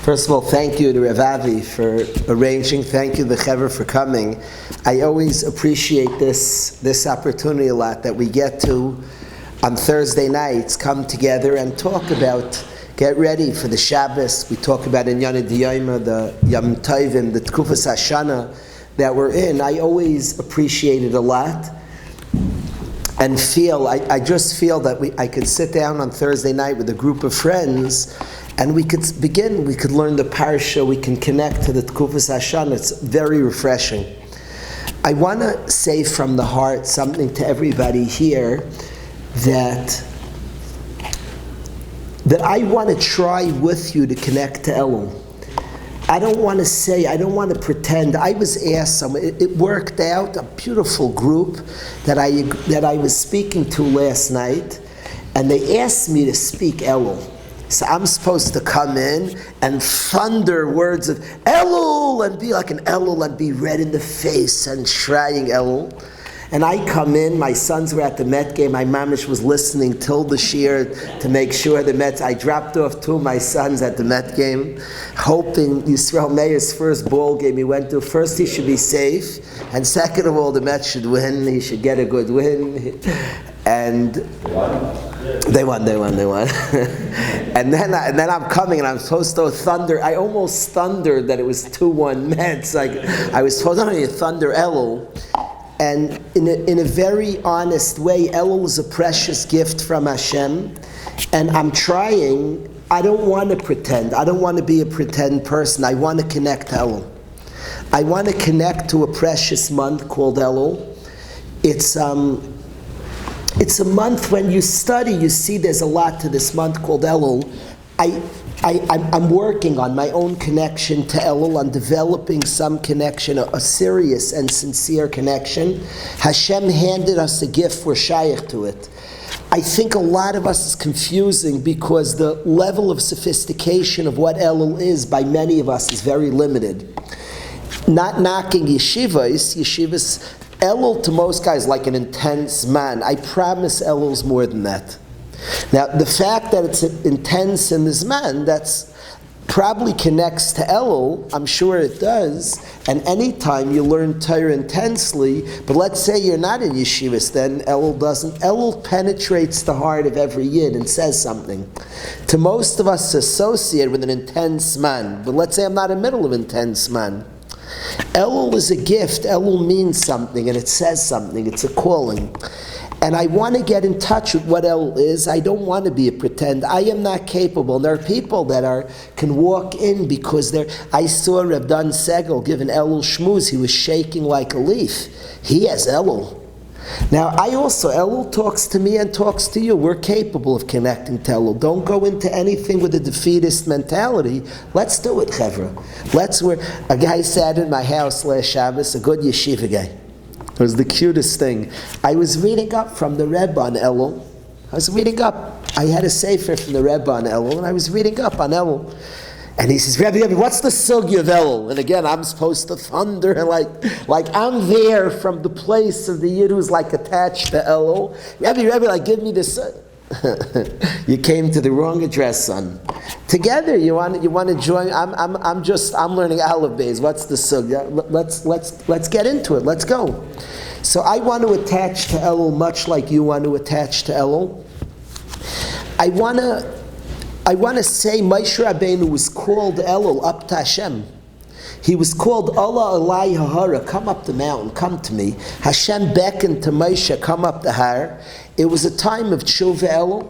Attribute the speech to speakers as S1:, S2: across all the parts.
S1: First of all, thank you to Rav Avi for arranging. Thank you to the Chaver for coming. I always appreciate this opportunity a lot that we get to, on Thursday nights, come together and talk about, get ready for the Shabbos. We talk about Inyana D'Yoma, the Yom Tovim, the Tkufas Hashana that we're in. I always appreciate it a lot. And I just feel that I could sit down on Thursday night with a group of friends and we could learn the Parsha, we can connect to the Tkufas Hashana. It's very refreshing. I want to say from the heart something to everybody here that I want to try with you to connect to Elul. I don't want to pretend. I was asked it worked out, a beautiful group that I was speaking to last night, and they asked me to speak Elul. So I'm supposed to come in and thunder words of Elul and be like an Elul and be red in the face and shraying Elul. And I come in, my sons were at the Met game, my mamish was listening till the shir to make sure the Mets, I dropped off two of my sons at the Met game, hoping Yisrael Meir's first ball game he went to, first he should be safe, and second of all the Mets should win, he should get a good win. And they won. and then I'm coming and I'm supposed to thunder. I almost thundered that it was 2-1 Mets. Like I was supposed to thunder Elul. And in a very honest way, Elul is a precious gift from Hashem. And I'm trying, I don't want to pretend. I don't want to be a pretend person. I want to connect to Elul. I want to connect to a precious month called Elul. It's a month when you study, you see there's a lot to this month called Elul. I'm working on my own connection to Elul, on developing some connection, a serious and sincere connection. Hashem handed us a gift, we're shaykh to it. I think a lot of us is confusing because the level of sophistication of what Elul is by many of us is very limited. Not knocking yeshivas, Elul to most guys like an intense man. I promise Elul's more than that. Now, the fact that it's intense in this man, that's probably connects to Elul, I'm sure it does, and anytime you learn Torah intensely, but let's say you're not in yeshivas, then Elul doesn't. Elul penetrates the heart of every yid and says something. To most of us associated with an intense man, but let's say I'm not in the middle of intense man. Elul is a gift. Elul means something, and it says something. It's a calling. And I want to get in touch with what Elul is. I don't want to be a pretend. I am not capable. There are people that can walk in because I saw Reb Dan Segel give an Elul shmuz. He was shaking like a leaf. He has Elul. Now, Elul talks to me and talks to you. We're capable of connecting to Elul. Don't go into anything with a defeatist mentality. Let's do it, Chevra. A guy sat in my house last Shabbos, a good yeshiva guy. It was the cutest thing. I was reading up from the Rebbe on Elul. I had a sefer from the Rebbe on Elul, and I was reading up on Elul. And he says, Rebbe, what's the sugya of Elul? And again, I'm supposed to thunder, like I'm there from the place of the yid who's like attached to Elul. Rebbe, give me this. You came to the wrong address, son. Together, you want to join. I'm learning Aleph Beis. What's the sugya? Let's get into it. Let's go. So I want to attach to Elul much like you want to attach to Elul. I want to say Moshe Rabbeinu was called Elul up to Hashem. He was called Allah Alai Hahara, come up the mountain, come to me. Hashem beckoned to Moshe, come up the Har. It was a time of tshuva Elul.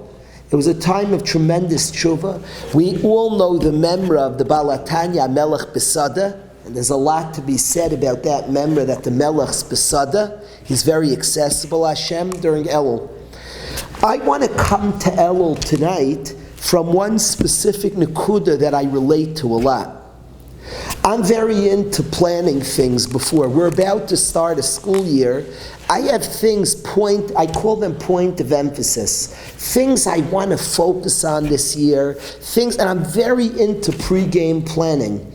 S1: It was a time of tremendous tshuva. We all know the memra of the Balatanya Melech Besada, and there's a lot to be said about that memra, that the Melech's Besada, he's very accessible, Hashem, during Elul. I want to come to Elul tonight from one specific nekuda that I relate to a lot. I'm very into planning things before. We're about to start a school year. I have things I call them point of emphasis. Things I want to focus on this year. And I'm very into pre-game planning.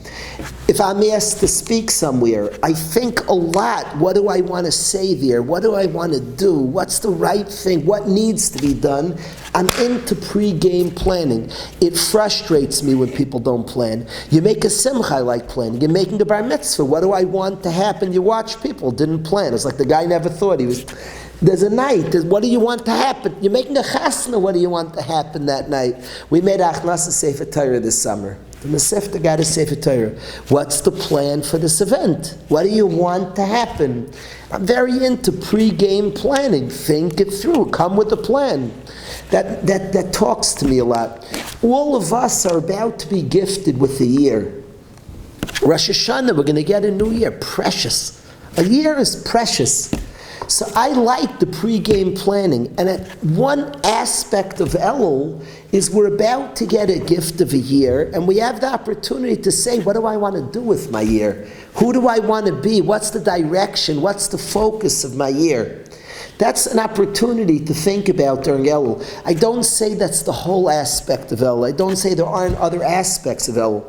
S1: If I'm asked to speak somewhere, I think a lot, what do I want to say there? What do I want to do? What's the right thing? What needs to be done? I'm into pre-game planning. It frustrates me when people don't plan. You make a simcha, I like planning. You're making a bar mitzvah. What do I want to happen? You watch people, didn't plan. It's like the guy never thought he was... There's a night. What do you want to happen? You're making a chasna. What do you want to happen that night? We made Achnasa Sefer Torah this summer. The Masefta got a Sefer Torah. What's the plan for this event? What do you want to happen? I'm very into pre-game planning. Think it through. Come with a plan. That talks to me a lot. All of us are about to be gifted with a year. Rosh Hashanah, we're going to get a new year. Precious. A year is precious. So I like the pre-game planning, and one aspect of Elul is we're about to get a gift of a year, and we have the opportunity to say, what do I want to do with my year? Who do I want to be? What's the direction? What's the focus of my year? That's an opportunity to think about during Elul. I don't say that's the whole aspect of Elul. I don't say there aren't other aspects of Elul.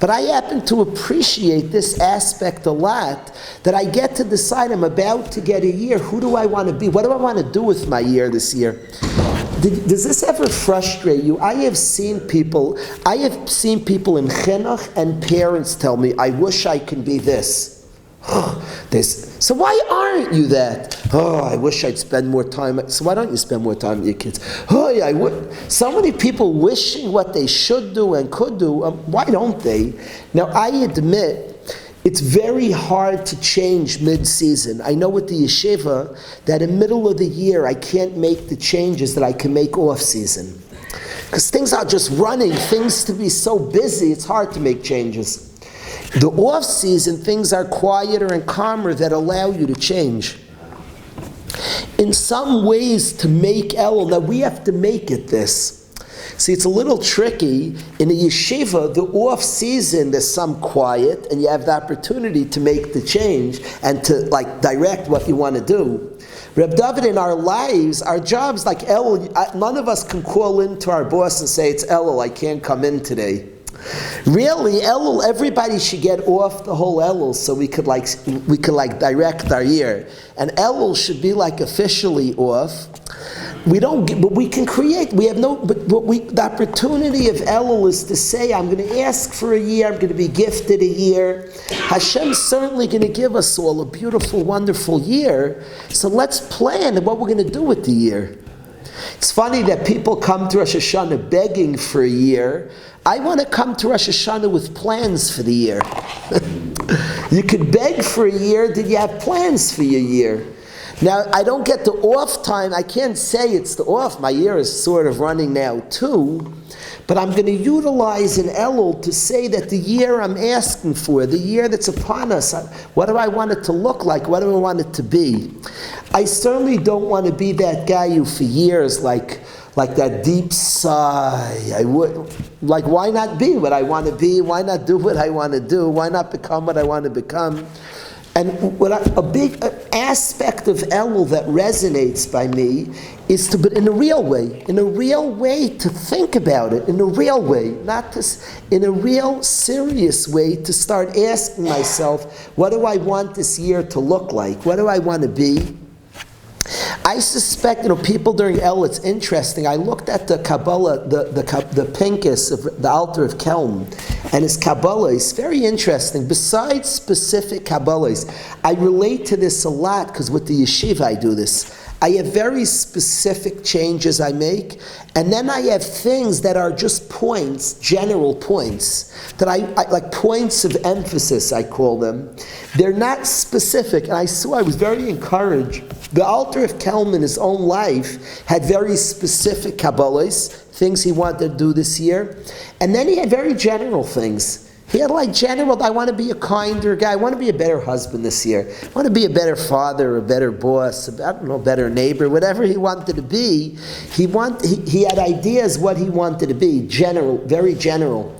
S1: But I happen to appreciate this aspect a lot, that I get to decide I'm about to get a year. Who do I want to be? What do I want to do with my year this year? Does this ever frustrate you? I have seen people in chinuch and parents tell me, I wish I could be this. So why aren't you that? Oh, I wish I'd spend more time. So why don't you spend more time with your kids? Oh, yeah, I would. So many people wishing what they should do and could do. Why don't they? Now, I admit, it's very hard to change mid-season. I know with the yeshiva that in the middle of the year, I can't make the changes that I can make off-season. Because things are just running. Things to be so busy, it's hard to make changes. The off-season, things are quieter and calmer that allow you to change. In some ways, to make Elul, now we have to make it this. See, it's a little tricky. In a yeshiva, the off-season, there's some quiet, and you have the opportunity to make the change and to direct what you want to do. Reb David, in our lives, our jobs like Elul, none of us can call into our boss and say, it's Elul, I can't come in today. Really, Elul, everybody should get off the whole Elul so we could direct our year. And Elul should be officially off. We don't, but we can create. We have no, the opportunity of Elul is to say, I'm going to ask for a year. I'm going to be gifted a year. Hashem's certainly going to give us all a beautiful, wonderful year. So let's plan what we're going to do with the year. It's funny that people come to Rosh Hashanah begging for a year. I want to come to Rosh Hashanah with plans for the year. You could beg for a year, did you have plans for your year? Now, I don't get the off time. I can't say it's the off. My year is sort of running now too. But I'm going to utilize an Elul to say that the year I'm asking for, the year that's upon us, what do I want it to look like? What do I want it to be? I certainly don't want to be that guy who for years, like that deep sigh. Why not be what I want to be? Why not do what I want to do? Why not become what I want to become? And a big aspect of Elul that resonates by me is but in a real way to think about it, in a real way, not in a real serious way to start asking myself, what do I want this year to look like? What do I want to be? I suspect, people during Elul, it's interesting. I looked at the Kabbalah, the Pincus of the Altar of Kelm, and his Kabbalah is very interesting. Besides specific Kabbalahs, I relate to this a lot because with the yeshiva I do this. I have very specific changes I make, and then I have things that are just points, general points, that I like points of emphasis, I call them. They're not specific, and I was very encouraged. The Altar of Kelm in his own life had very specific Kabbalahs, things he wanted to do this year, and then he had very general things. He had general, I want to be a kinder guy, I want to be a better husband this year, I want to be a better father, a better boss, better neighbor, whatever he wanted to be. He had ideas what he wanted to be, general, very general.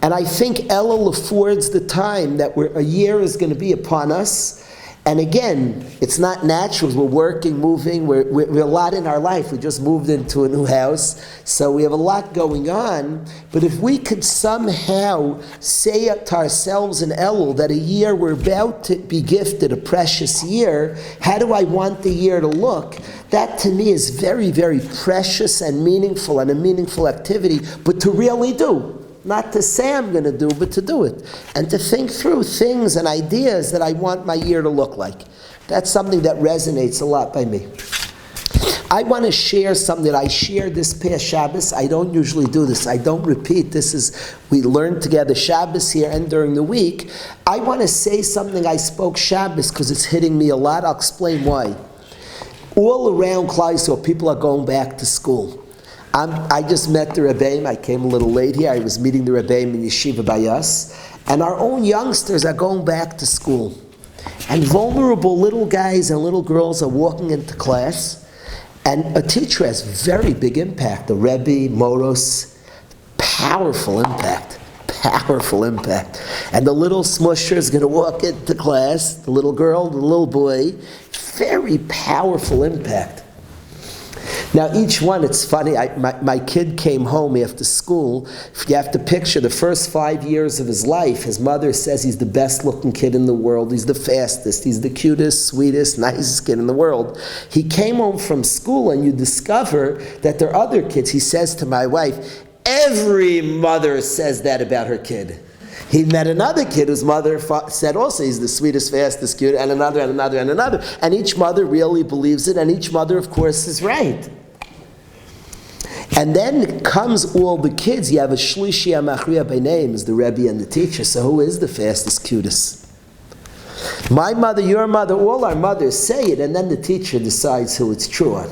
S1: And I think Elul affords the time that a year is going to be upon us, And again, it's not natural. We're working, moving, we're a lot in our life. We just moved into a new house, so we have a lot going on. But if we could somehow say to ourselves in Elul that a year we're about to be gifted, a precious year, how do I want the year to look? That to me is very, very precious and meaningful, and a meaningful activity, but to really do. Not to say I'm going to do, but to do it. And to think through things and ideas that I want my year to look like. That's something that resonates a lot by me. I want to share something that I shared this past Shabbos. I don't usually do this. I don't repeat. We learn together Shabbos here and during the week. I want to say something I spoke Shabbos because it's hitting me a lot. I'll explain why. All around Klal Yisrael, people are going back to school. I just met the Rebbeim. I came a little late here. I was meeting the Rebbeim in Yeshiva by us. And our own youngsters are going back to school. And vulnerable little guys and little girls are walking into class. And a teacher has very big impact. The Rebbe, Moros, powerful impact. Powerful impact. And the little smusher is going to walk into class, the little girl, the little boy. Very powerful impact. Now each one, it's funny, my kid came home after school. You have to picture the first 5 years of his life. His mother says he's the best looking kid in the world. He's the fastest. He's the cutest, sweetest, nicest kid in the world. He came home from school and you discover that there are other kids. He says to my wife, every mother says that about her kid. He met another kid whose mother said also he's the sweetest, fastest, cute, and another, and another, and another. And each mother really believes it, and each mother, of course, is right. And then comes all the kids. You have a Shlishi HaMachriya by name, is the Rebbe and the teacher. So who is the fastest, cutest? My mother, your mother, all our mothers say it, and then the teacher decides who it's true on.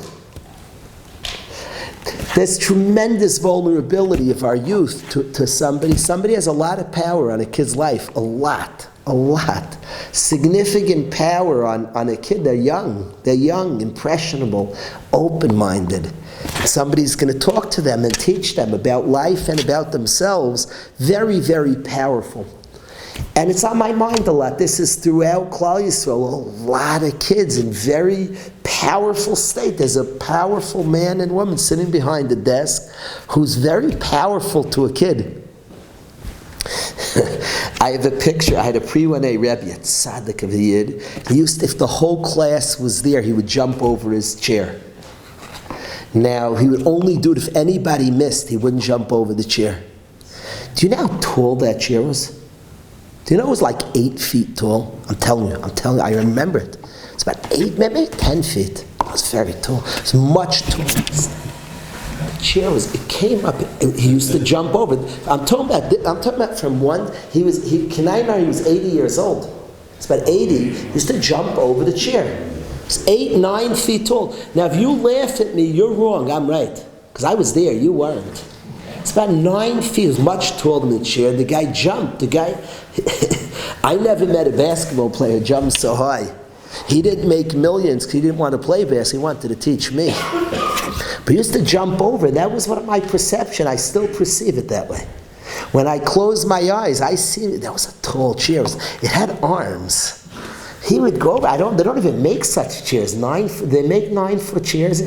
S1: There's tremendous vulnerability of our youth to somebody. Somebody has a lot of power on a kid's life. A lot. Significant power on a kid. They're young, impressionable, open-minded. Somebody's going to talk to them and teach them about life and about themselves. Very, very powerful. And it's on my mind a lot. This is throughout Klal Yisrael. A lot of kids in very powerful state. There's a powerful man and woman sitting behind the desk who's very powerful to a kid. I have a picture. I had a pre-1A Rebbe at Tzaddik of the Yid. He used to, if the whole class was there, he would jump over his chair. Now, he would only do it if anybody missed. He wouldn't jump over the chair. Do you know how tall that chair was? Do you know it was like 8 feet tall? I'm telling you, I remember it. It's about 8, maybe 10 feet. It was very tall. It was much taller. The chair it came up, he used to jump over. I'm talking about from one, he was 80 years old. It's about 80, he used to jump over the chair. It's 8, 9 feet tall. Now if you laugh at me, you're wrong, I'm right. Because I was there, you weren't. It's about 9 feet, it was much taller than the chair. The guy jumped, I never met a basketball player who jumped so high. He didn't make millions because he didn't want to play basketball, he wanted to teach me. But he used to jump over, and that was one of my perception. I still perceive it that way. When I close my eyes, I see that was a tall chair. It had arms. He would go over. They don't even make such chairs. They make 9-foot chairs.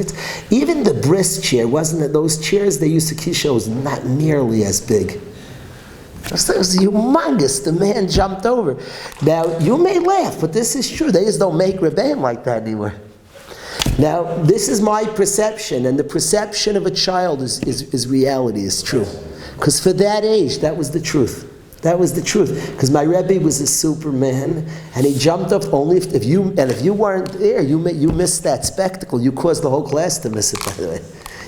S1: Even the brisk chair wasn't it? Those chairs they used to Kisha was not nearly as big. It was humongous. The man jumped over. Now you may laugh, but this is true. They just don't make rebbeim like that anymore. Now this is my perception, and the perception of a child is reality. Is true, because for that age, that was the truth. That was the truth. Because my Rebbe was a Superman, and he jumped up only if you weren't there, you missed that spectacle. You caused the whole class to miss it, by the way.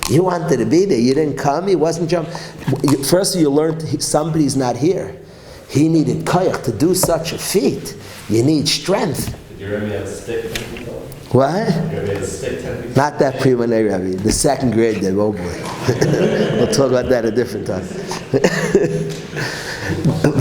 S1: You wanted to be there. You didn't come. He wasn't jumping. First you learned somebody's not here. He needed koyach to do such a feat. You need strength.
S2: Did your Rebbe have a stick 10 feet tall?
S1: What?
S2: Your Rebbe had a stick 10 feet tall?
S1: Not that pre-1A Rebbe. The second grade did. Oh boy. We'll talk about that a different time.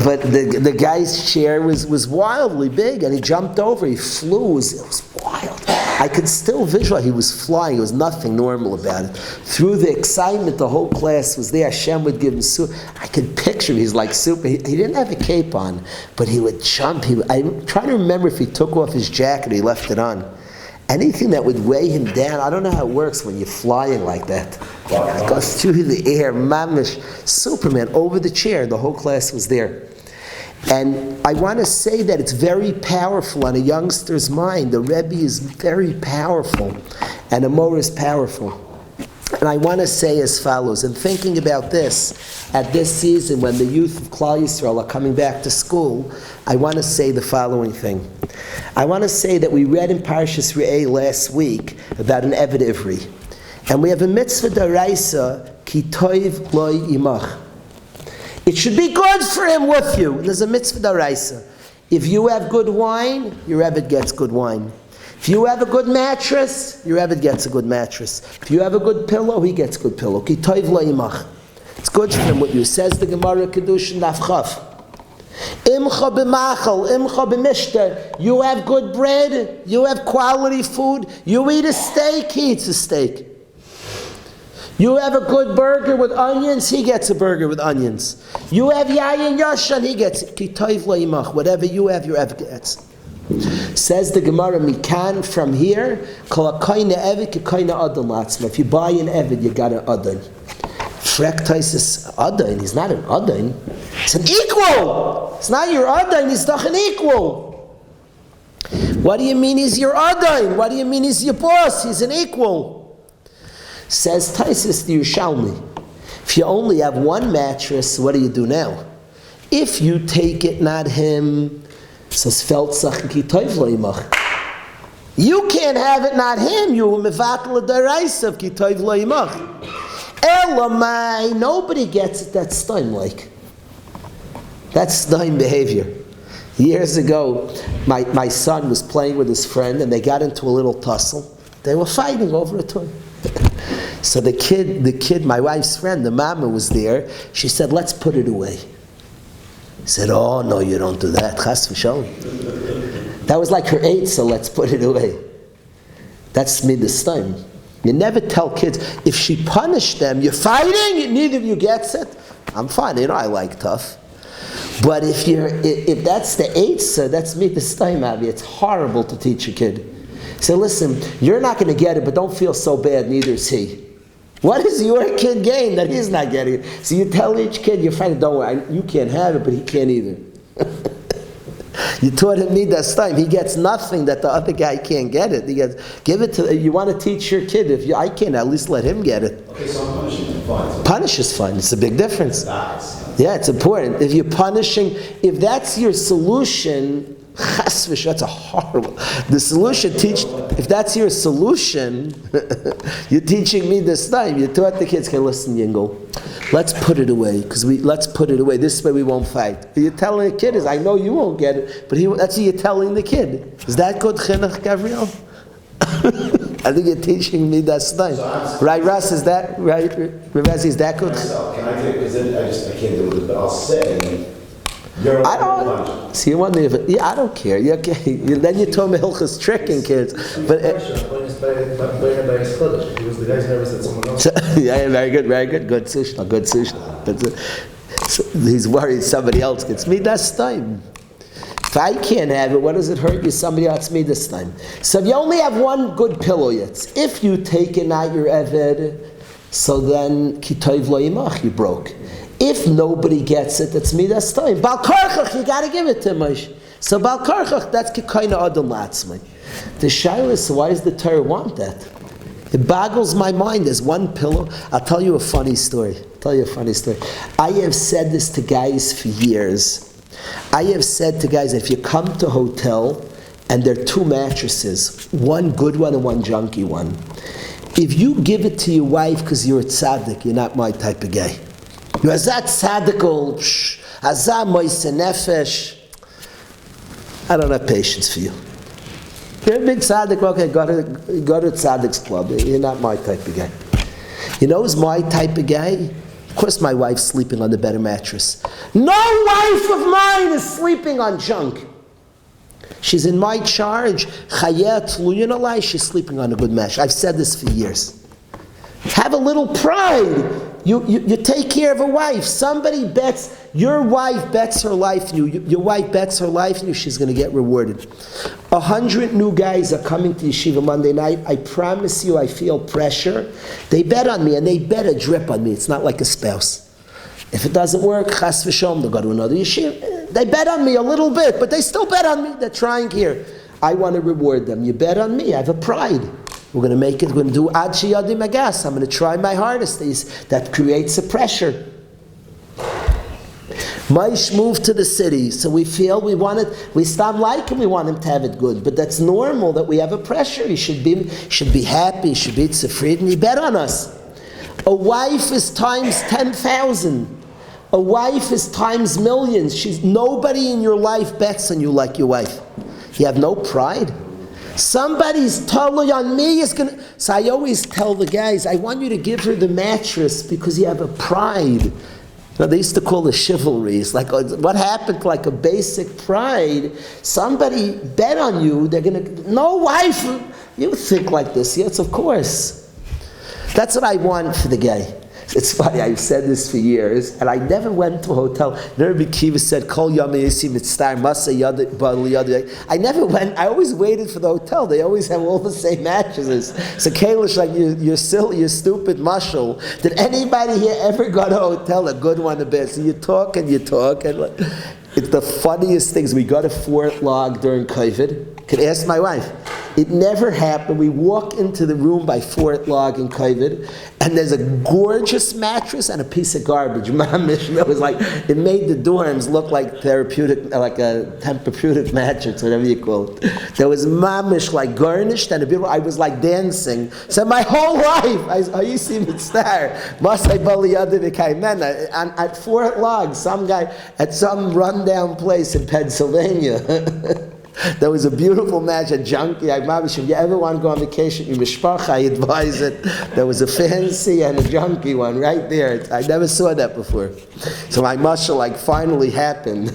S1: But the guy's chair was wildly big, and he jumped over. He flew. It was wild. I could still visualize, he was flying, there was nothing normal about it. Through the excitement, the whole class was there, Hashem would give him soup. I could picture him, he's like super, he didn't have a cape on, but he would jump. I'm trying to remember if he took off his jacket or he left it on. Anything that would weigh him down, I don't know how it works when you're flying like that. It goes through the air, mamish, Superman, over the chair, the whole class was there. And I want to say that it's very powerful on a youngster's mind. The Rebbe is very powerful, and a Mora is powerful. And I want to say as follows, in thinking about this, at this season when the youth of Klal Yisrael are coming back to school, I want to say the following thing. I want to say that we read in Parshas Re'eh last week about an Eved Ivri. And we have a mitzvah d'oraisa, ki toiv lo imach. It should be good for him with you. There's a mitzvah d'oraisa. If you have good wine, your Eved gets good wine. If you have a good mattress, your Eved gets a good mattress. If you have a good pillow, he gets good pillow. Ki toiv lo imach. It's good for him with you. Says the Gemara Kedushin Daf Chaf. Imcha b'machal, imcha b'mishter. You have good bread, you have quality food, you eat a steak, he eats a steak. You have a good burger with onions, he gets a burger with onions. You have yayin yashan, he gets it. Ki toiv lo imach. Whatever you have, your Eved gets. Says the Gemara, Mikan, from here, kol ha'koyne Eved ki koyne adon latzma. If you buy an Eved, you got an adon. Frek Taisis adon, he's not an adon. It's an equal. It's not your adon, he's not an equal. What do you mean he's your adon? What do you mean he's your boss? He's an equal. Says Taisis the Yerushalmi, if you only have one mattress, what do you do now? If you take it, not him, says Feltzach ki toiv lo imach. You can't have it, not him. You mevatel d'oraisa of ki toiv lo imach. Elamai, nobody gets it. That's time like. That's time behavior. Years ago, my son was playing with his friend, and they got into a little tussle. They were fighting over a toy. So the kid, my wife's friend, the mama was there. She said, "Let's put it away." He said, "Oh no, you don't do that. Chas v'sholom." That was like her eight, so let's put it away. That's midas time. You never tell kids, if she punished them, you're fighting, neither of you gets it. I'm fine, I like tough. But if that's the eitzah, that's midas time, Abby. It's horrible to teach a kid. Say, listen, you're not going to get it, but don't feel so bad, neither is he. What does your kid gain that he's not getting it? So you tell each kid, you're fine, don't worry, you can't have it, but he can't either. You taught him midas time. He gets nothing that the other guy can't get it. He gets, give it to, you want to teach your kid, I can't, at least let him get it.
S2: Okay, so punishing is fine.
S1: Punish is fine, it's a big difference. Yeah, it's important. If you're punishing, if that's your solution, that's a horrible. The solution, if that's your solution, you're teaching me this time. You taught the kids, okay, listen, Yingle, let's put it away, let's put it away. This way we won't fight. You're telling the kid is, I know you won't get it, but that's what you're telling the kid. Is that good chinuch, Gabriel? I think you're teaching me that time. So right, Russ, is that right? Ravezi, is that good?
S3: Can I take, I can't do it, but I'll say,
S1: I don't. See, you want me to? Yeah, I don't care. Yeah, okay. Then you told me Hilchas tricking kids, but. Yeah, very good, good sushna. So he's worried somebody else gets me this time. If I can't have it, what does it hurt you? Somebody else me this time. So if you only have one good pillow yet, if you take it out your Eved, so then kitoiv lo imach, you broke. If nobody gets it, that's midas time. Bal karchach, you got to give it to him. So bal karchach, that's kikaina adam latzmai. The shaila is, why does the Torah want that? It boggles my mind. There's one pillow. I'll tell you a funny story. I have said this to guys for years. I have said to guys, if you come to a hotel and there are two mattresses, one good one and one junky one, if you give it to your wife because you're a tzaddik, you're not my type of guy. You azat tzadikol, azat moise nefesh. I don't have patience for you. You're a big tzaddik, okay, go to tzaddik's club. You're not my type of guy. You know who's my type of guy? Of course my wife's sleeping on the better mattress. No wife of mine is sleeping on junk. She's in my charge. She's sleeping on a good mattress. I've said this for years. Have a little pride. You take care of a wife. Somebody bets, your wife bets her life in you. Your wife bets her life in you, she's going to get rewarded. 100 new guys are coming to yeshiva Monday night. I promise you, I feel pressure. They bet on me, and they bet a drip on me. It's not like a spouse. If it doesn't work, chas v'shalom, they'll go to another yeshiva. They bet on me a little bit, but they still bet on me. They're trying here. I want to reward them. You bet on me. I have a pride. We're going to make it. We're going to do ad sheyadi magas. I'm going to try my hardest. That creates a pressure. Maish moved to the city, so we feel we stop liking, we want him to have it good. But that's normal that we have a pressure. He should be happy, he should be tzufrieden, and he bet on us. A wife is times 10,000. A wife is times millions. Nobody in your life bets on you like your wife. You have no pride. Somebody's totally on me is gonna. So I always tell the guys, I want you to give her the mattress because you have a pride. Now, they used to call it chivalry. It's like, what happened to like a basic pride? Somebody bet on you, they're going to, no wife, you think like this. Yes, of course. That's what I want for the guy. It's funny, I've said this for years, and I never went to a hotel. Rabbi Kiva said, Kol yom yisi mitzvah, masa yad bali yad. I never went, I always waited for the hotel. They always have all the same mattresses. So Kalish, like, you're silly, you're stupid mashal. Did anybody here ever go to a hotel, a good one, a bad? So you talk, and it's the funniest things. We got to Fort Log during COVID. Could ask my wife. It never happened. We walk into the room by Fort Log in COVID, and there's a gorgeous mattress and a piece of garbage. It was like, it made the dorms look like therapeutic, like a therapeutic mattress, whatever you call it. There was mamish like garnished, and I was like dancing. So my whole life, I used to see star. At Fort Log, some guy at some rundown place in Pennsylvania. There was a beautiful match at Junkie. If you ever want to go on vacation with Mishpacha, I advise it. There was a fancy and a junkie one right there. I never saw that before. So my mashal like finally happened.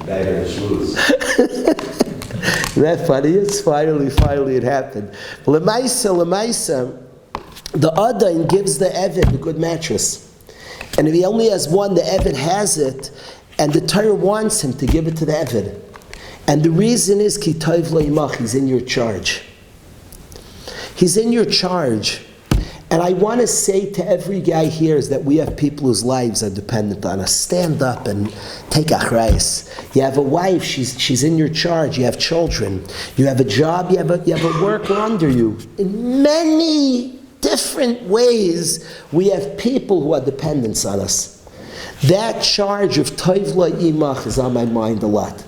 S3: Bag of shoes.
S1: Isn't that funny? It's finally it happened. Lemaisa, the Adain gives the Eved a good mattress. And if he only has one, the Eved has it, and the Torah wants him to give it to the Eved. And the reason is, Ki Tov Lo Yimach, he's in your charge. He's in your charge. And I want to say to every guy here is that we have people whose lives are dependent on us. Stand up and take achrayus. You have a wife, she's in your charge. You have children. You have a job, you have a worker under you. In many different ways, we have people who are dependents on us. That charge of Tov Lo Yimach is on my mind a lot.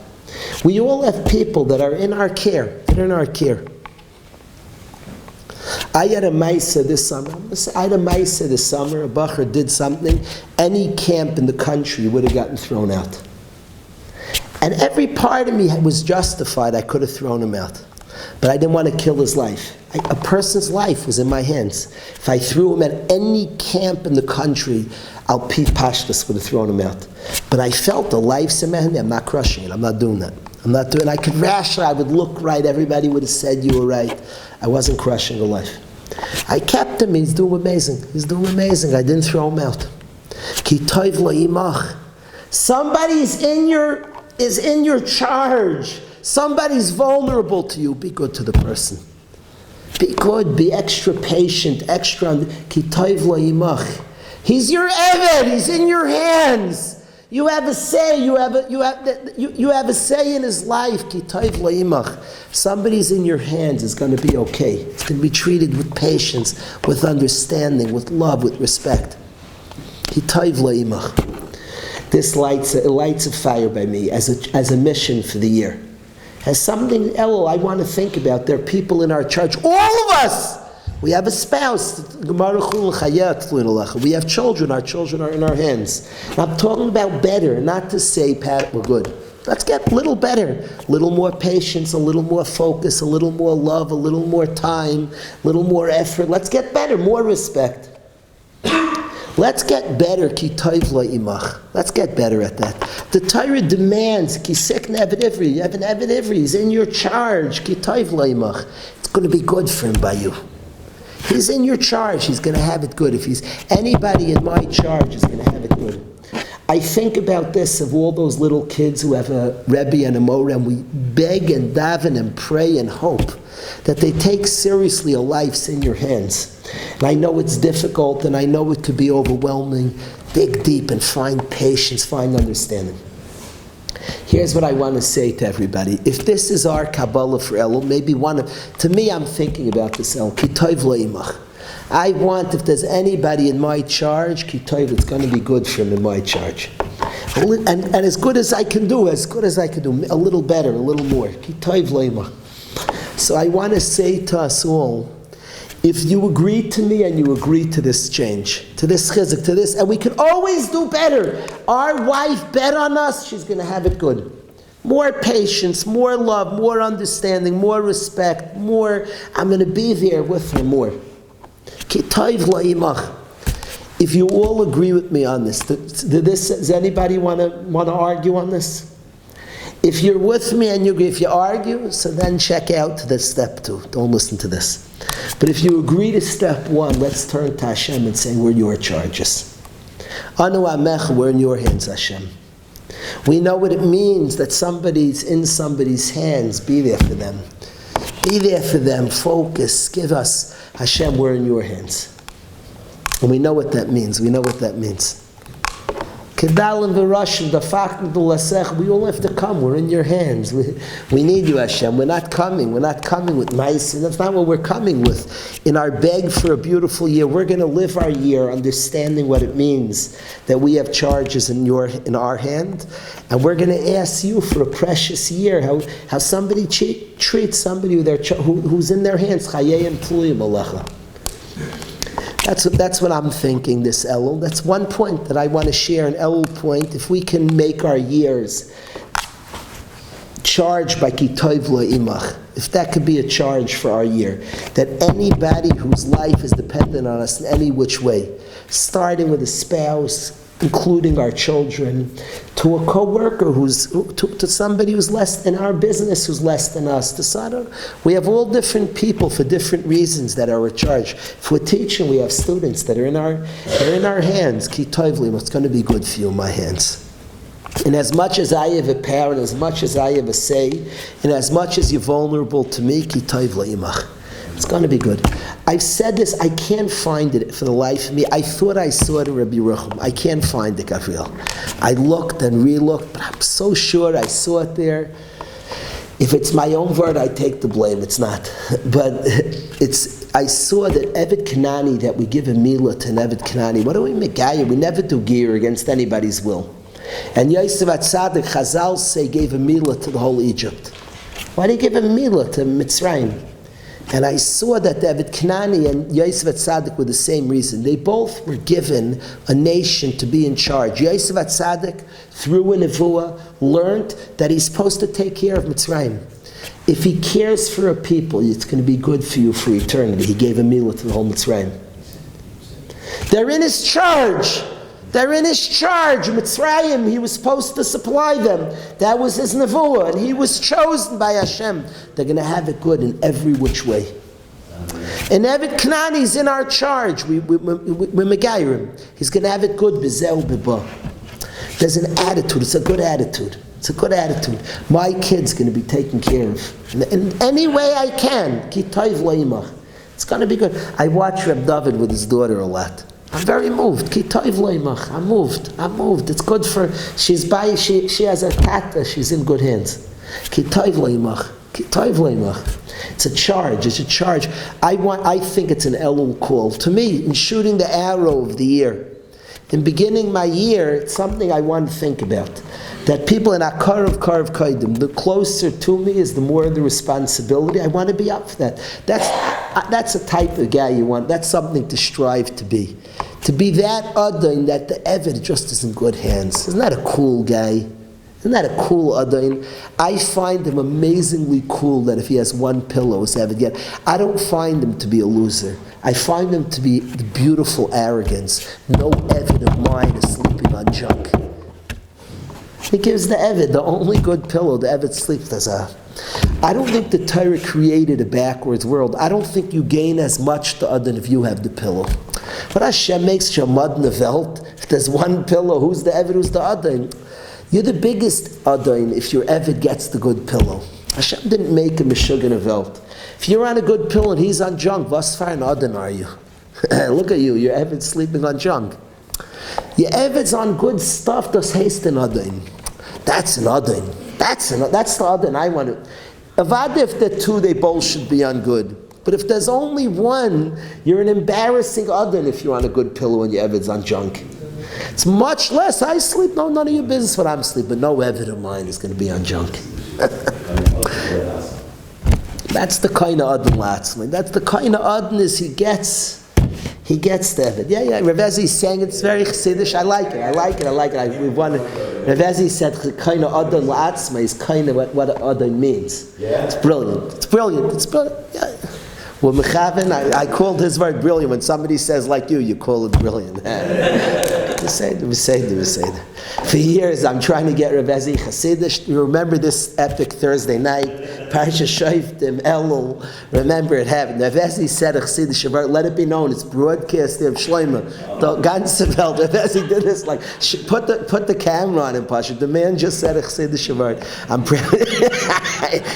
S1: We all have people that are in our care. They're in our care. I had a maisa this summer. A bacher did something. Any camp in the country would have gotten thrown out. And every part of me was justified. I could have thrown him out. But I didn't want to kill his life. A person's life was in my hands. If I threw him at any camp in the country, Al Pi Pashtas would have thrown him out. But I felt the life's in my hand. I'm not crushing it. I'm not doing that. I could rationalize. I would look right. Everybody would have said you were right. I wasn't crushing the life. I kept him. He's doing amazing. I didn't throw him out. Ki Tov Lo Yimach. Somebody is in your charge. Somebody's vulnerable to you. Be good to the person. Be good. Be extra patient. Ki Tov Lo Yimach. He's your Eved. He's in your hands. You have a say. You have a say in his life. Ki Tov Lo Yimach. Somebody's in your hands. It's going to be okay. It's going to be treated with patience, with understanding, with love, with respect. Ki Tov Lo Yimach. This lights a fire by me as a mission for the year. As something, Elul, I want to think about. There are people in our church. All of us. We have a spouse. We have children. Our children are in our hands. And I'm talking about better, not to say, Pat, we're good. Let's get a little better. A little more patience, a little more focus, a little more love, a little more time, a little more effort. Let's get better, more respect. Let's get better, ki toiv lo imach. Let's get better at that. The Torah demands, ki sik ne'evet ivri. You have an Eved Ivri, he's in your charge, ki toiv lo imach. It's going to be good for him by you. He's in your charge, he's going to have it good. If he's anybody in my charge, he's going to have it good. I think about this of all those little kids who have a Rebbe and a Moreh, and we beg and daven and pray and hope that they take seriously a life's in your hands. And I know it's difficult, and I know it could be overwhelming. Dig deep and find patience, find understanding. Here's what I want to say to everybody. If this is our Kabbalah for Elul, maybe to me I'm thinking about this Elul, ki toiv lo imach. I want, if there's anybody in my charge, ki toiv, it's going to be good for him in my charge. And as good as I can do, a little better, a little more. Ki toiv lo imach. So I want to say to us all, if you agree to me and you agree to this change, to this chizuk, to this, and we can always do better. Our wife bet on us, she's going to have it good. More patience, more love, more understanding, more respect, more, I'm going to be there with her more. Ki toiv lo imach. If you all agree with me on this, does anybody want to argue on this? If you're with me and you agree, if you argue, so then check out to the step 2. Don't listen to this. But if you agree to step 1, let's turn to Hashem and say, we're your charges. Anu amech, we're in your hands, Hashem. We know what it means that somebody's in somebody's hands. Be there for them. Be there for them. Focus. Give us, Hashem, we're in your hands. And we know what that means. We know what that means. Kedalim v'rashim, dafak v'lasech, we all have to come. We're in your hands. We need you, Hashem. We're not coming with mice. And that's not what we're coming with. In our beg for a beautiful year, we're going to live our year understanding what it means that we have charges in our hand. And we're going to ask you for a precious year, how somebody treats somebody who's in their hands. Chayei and pluyim alecha. That's what I'm thinking this Elul. That's one point that I want to share, an Elul point. If we can make our years charged by ki toiv lo imach, if that could be a charge for our year, that anybody whose life is dependent on us in any which way, starting with a spouse, including our children, to a co-worker to somebody who's less in our business, who's less than us. We have all different people for different reasons that are in charge. If we're teaching, we have students that are in our hands. Ki toiv li, what's going to be good for you in my hands. And as much as I have a power, and as much as I have a say, and as much as you're vulnerable to me, ki toiv li imach. It's going to be good. I've said this, I can't find it for the life of me. I thought I saw it in Rabbi Yerucham. I can't find it, Gabriel. I looked and re-looked, but I'm so sure I saw it there. If it's my own word, I take the blame. It's not. But I saw that Eved Kanani, that we give a milah to an Eved Kanani. What do we make? We never do gear against anybody's will. And Yosef Atzadik, Chazal say, gave a milah to the whole Egypt. Why did he give a milah to Mitzrayim? And I saw that David Kanani and Yosef Atzadik were the same reason. They both were given a nation to be in charge. Yosef Atzadik, through a nevuah, learned that he's supposed to take care of Mitzrayim. If he cares for a people, it's going to be good for you for eternity. He gave a milah to the whole Mitzrayim. They're in his charge. They're in his charge. Mitzrayim, he was supposed to supply them. That was his nevuah, and he was chosen by Hashem. They're going to have it good in every which way. And Eved Kanani's in our charge. We're Megayrim. He's going to have it good. B'zeh u'b'ba. There's an attitude. It's a good attitude. It's a good attitude. My kid's going to be taken care of in any way I can. Ki toiv lo imach. It's going to be good. I watch Reb David with his daughter a lot. I'm very moved. Ki toiv lo imach. I'm moved. It's good for. She has a tata. She's in good hands. Ki toiv lo imach. Ki toiv lo imach. It's a charge. I think it's an Elul call. To me, in shooting the arrow of the year, in beginning my year, it's something I want to think about. That people in Akar of Kaidim, the closer to me is the more the responsibility. I want to be up for that. That's a type of guy you want. That's something to strive to be. To be that Adon that the Eved just is in good hands. Isn't that a cool guy? Isn't that a cool adain? I find him amazingly cool that if he has one pillow, his Eved get. I don't find him to be a loser. I find him to be the beautiful arrogance. No Eved of mine is sleeping on junk. He gives the Eved the only good pillow. The Eved sleeps as a. I don't think the Torah created a backwards world. I don't think you gain as much to Adon if you have the pillow. But Hashem makes Shamad Nevelt. If there's one pillow, who's the Eved, who's the Adon? You're the biggest Adon if your Eved gets the good pillow. Hashem didn't make him a Sugar Nevelt. If you're on a good pillow and he's on junk, what far an Adon are you? Look at you, your Eved's sleeping on junk. Your Eved's on good stuff, does haste an Adon. That's an Adon. That's the Adon I want to. Avad, if they're two, they both should be on good. But if there's only one, you're an embarrassing Adon if you're on a good pillow and your Eved's on junk. It's much less. I sleep. No, none of your business what I'm sleeping. No Eved of mine is going to be on junk. That's the kind of Adon Latzman. That's the kind of Adon is he gets the Eved. Yeah. Rav Ezi saying it's very chassidish. I like it. We want. Rav Ezi said kind of Adon Latzman is kind of what Adon means. Yeah. It's brilliant. Yeah. Well, Mechaven, I called his word brilliant. When somebody says like you call it brilliant. We say that. For years, I'm trying to get Rav Ezi Chassidish. You remember this epic Thursday night, Parshas Shoftim, Elul. Remember it happened. Rav Ezi said a Chassidish word. Let it be known, it's broadcast of Shlomo. The ganze Welt. Rav Ezi did this like put the camera on him, Pasha. The man just said a Chassidish word. I'm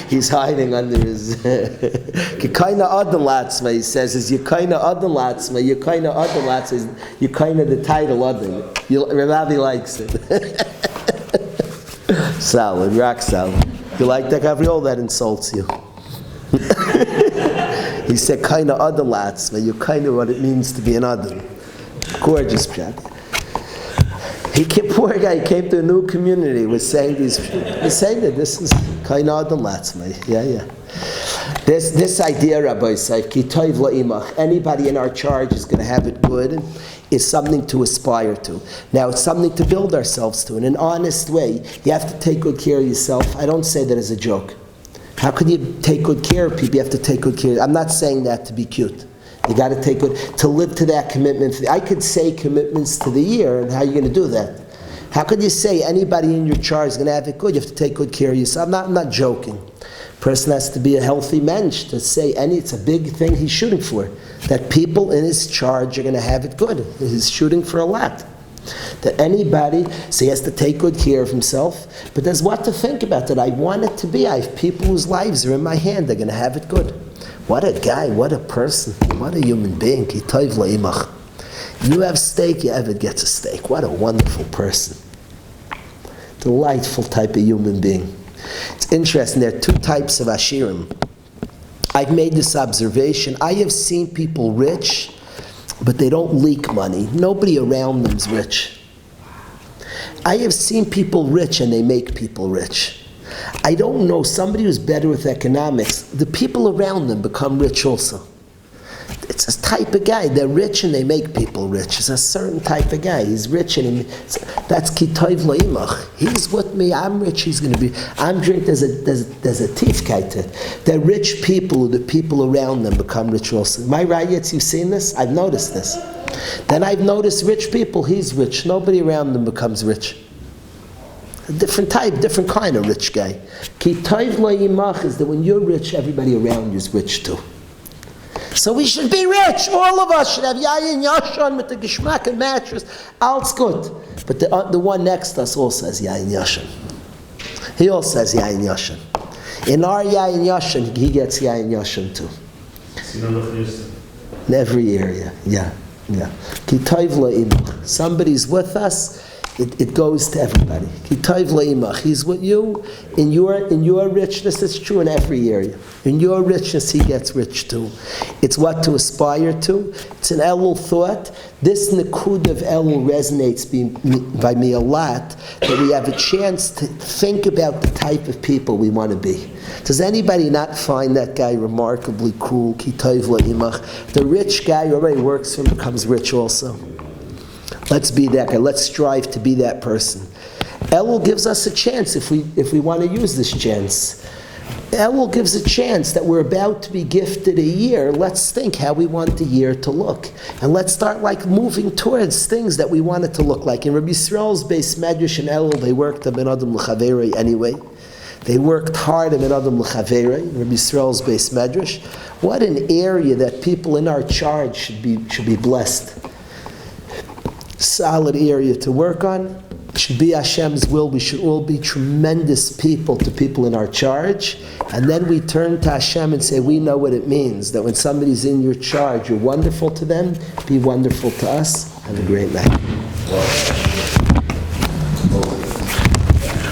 S1: he's hiding under his. Kind of Adon Latzma, he says, is you kind of Adon Latzma. You kind of Adon Latzma. You kind of the title Adon. Rav likes it. Solid, rock solid. You like that, Gabriel? That insults you. He said, kind of Adon Latzma. You kind of what it means to be an Adon. Gorgeous chat. Poor guy, he came to a new community. Was saying that this is kind of Adon Latzma. Yeah. This idea, Rabbi Saif, ki toiv la'imach, anybody in our charge is going to have it good, is something to aspire to. Now, it's something to build ourselves to in an honest way. You have to take good care of yourself. I don't say that as a joke. How can you take good care of people? You have to take good care. I'm not saying that to be cute. You got to take good, to live to that commitment. I could say commitments to the year, and how are you going to do that? How could you say anybody in your charge is going to have it good? You have to take good care of yourself. I'm not joking. Person has to be a healthy mensch to say it's a big thing he's shooting for. That people in his charge are going to have it good. He's shooting for a lot. That anybody, so he has to take good care of himself, but there's what to think about that. I want it to be. I have people whose lives are in my hand, they're going to have it good. What a guy, what a person, what a human being. You have steak, your Eved gets a steak. What a wonderful person. Delightful type of human being. It's interesting, there are two types of shiurim. I've made this observation. I have seen people rich, but they don't leak money. Nobody around them is rich. I have seen people rich and they make people rich. I don't know, somebody who's better with economics, the people around them become rich also. It's a type of guy, they're rich and they make people rich. It's a certain type of guy, he's rich and that's ki toiv la'imach. He's with me, I'm rich, he's going to be, I'm drink, there's a tifkaitet. They're rich people, the people around them become rich also. My rayets, you've seen this? I've noticed this. Then I've noticed rich people, he's rich, nobody around them becomes rich. A different type, different kind of rich guy. Ki toiv la'imach is that when you're rich, everybody around you is rich too. So we should be rich. All of us should have yayin yashan with the geschmack and mattress. All's good. But the one next to us also has yayin yashan. He also has yayin yashan. In our yayin yashan, he gets yayin yashan too. In every area, yeah. Ki toiv la'imach. Somebody's with us. It goes to everybody. Ki toiv la'imach. He's with you. In your richness, it's true in every area. In your richness, he gets rich too. It's what to aspire to. It's an Elul thought. This Nikud of Elul resonates by me a lot, that we have a chance to think about the type of people we want to be. Does anybody not find that guy remarkably cool? Ki toiv la'imach. The rich guy who already works for him becomes rich also. Let's be that guy. Let's strive to be that person. Elul gives us a chance if we want to use this chance. Elul gives a chance that we're about to be gifted a year. Let's think how we want the year to look. And let's start like moving towards things that we want it to look like. In Rabbi Yisrael's Beis Medrash and Elul, they worked on Ben Adam L'Chaverei anyway. They worked hard on Ben Adam L'Chaverei, Rabbi Yisrael's Beis Medrash. What an area that people in our charge should be blessed. Solid area to work on. It should be Hashem's will. We should all be tremendous people to people in our charge. And then we turn to Hashem and say, we know what it means, that when somebody's in your charge, you're wonderful to them, be wonderful to us. Have a great night.